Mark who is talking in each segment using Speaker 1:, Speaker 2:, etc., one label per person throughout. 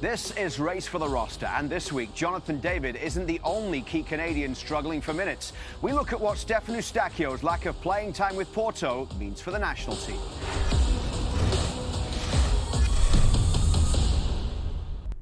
Speaker 1: This is Race for the Roster, and this week, Jonathan David isn't the only key Canadian struggling for minutes. We look at what Stephen Eustaquio's lack of playing time with Porto means for the national team.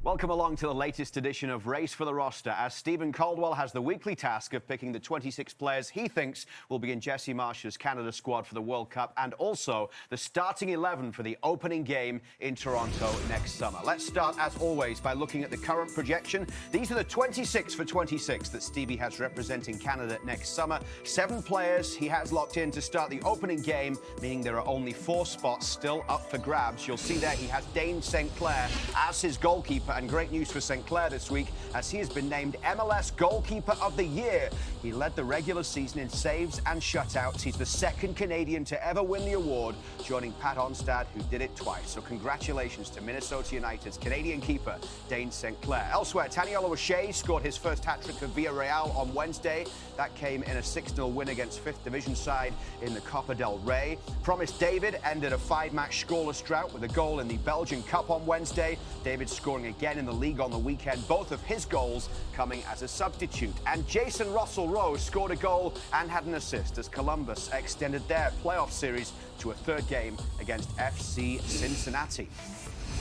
Speaker 1: Welcome along to the latest edition of Race for the Roster, as Steven Caldwell has the weekly task of picking the 26 players he thinks will be in Jesse Marsch's Canada squad for the World Cup, and also the starting 11 for the opening game in Toronto next summer. Let's start, as always, by looking at the current projection. These are the 26 for 26 that Stevie has representing Canada next summer. 7 players he has locked in to start the opening game, meaning there are only 4 spots still up for grabs. You'll see there he has Dane St. Clair as his goalkeeper, and great news for St. Clair this week, as he has been named MLS Goalkeeper of the Year. He led the regular season in saves and shutouts. He's the second Canadian to ever win the award, joining Pat Onstad, who did it twice. So congratulations to Minnesota United's Canadian keeper, Dane St. Clair. Elsewhere, Taniolo O'Shea scored his first hat-trick for Villarreal on Wednesday. That came in a 6-0 win against 5th Division side in the Copa del Rey. Promise David ended a 5-match scoreless drought with a goal in the Belgian Cup on Wednesday. David scoring again in the league on the weekend, both of his goals coming as a substitute. And Jason Russell-Rose scored a goal and had an assist as Columbus extended their playoff series to a 3rd game against FC Cincinnati.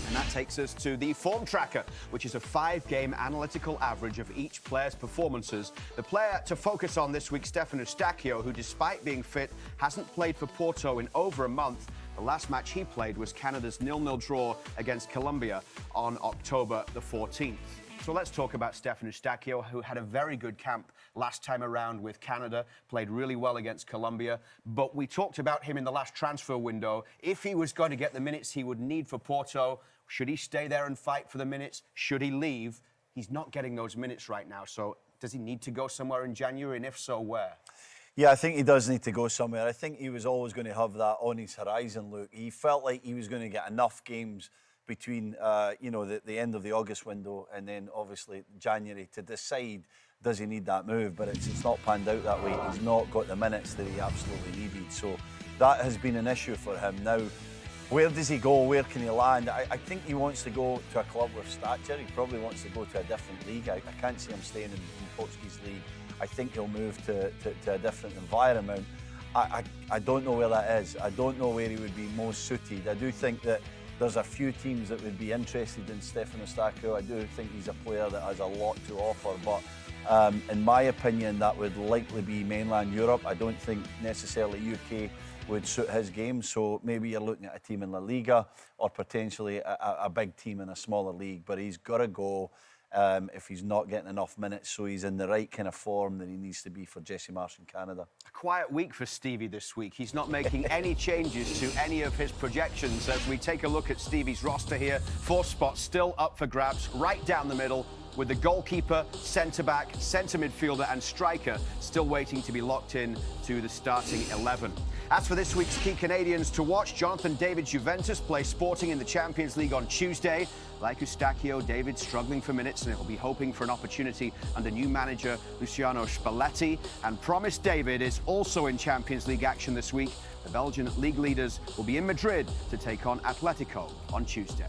Speaker 1: And that takes us to the form tracker, which is a 5-game analytical average of each player's performances. The player to focus on this week, Stephen Eustaquio, who, despite being fit, hasn't played for Porto in over a month. The last match he played was Canada's 0-0 draw against Colombia on October the 14th. So let's talk about Stephen Eustaquio, who had a very good camp last time around with Canada, played really well against Colombia. But we talked about him in the last transfer window. If he was going to get the minutes he would need for Porto, should he stay there and fight for the minutes? Should he leave? He's not getting those minutes right now. So does he need to go somewhere in January? And if so, where?
Speaker 2: Yeah, I think he does need to go somewhere. I think he was always going to have that on his horizon look. He felt like he was going to get enough games between, the end of the August window and then obviously January to decide, does he need that move? But it's not panned out that way. He's not got the minutes that he absolutely needed. So that has been an issue for him. Now, where does he go? Where can he land? I think he wants to go to a club with stature. He probably wants to go to a different league. I can't see him staying in Portuguese league. I think he'll move to a different environment. I don't know where that is. I don't know where he would be most suited. I do think that there's a few teams that would be interested in Stephen Eustaquio. I do think he's a player that has a lot to offer, but in my opinion, that would likely be mainland Europe. I don't think necessarily UK would suit his game, so maybe you're looking at a team in La Liga or potentially a big team in a smaller league, but he's got to go. If he's not getting enough minutes, so he's in the right kind of form that he needs to be for Jesse Marsch in Canada.
Speaker 1: A quiet week for Stevie this week. He's not making any changes to any of his projections. As we take a look at Stevie's roster here, 4 spots still up for grabs, right down the middle, with the goalkeeper, centre-back, centre midfielder and striker still waiting to be locked in to the starting 11. As for this week's key Canadians to watch, Jonathan David's Juventus play Sporting in the Champions League on Tuesday. Like Eustaquio, David struggling for minutes, and he'll be hoping for an opportunity under new manager Luciano Spalletti. And Promise David is also in Champions League action this week. The Belgian league leaders will be in Madrid to take on Atletico on Tuesday.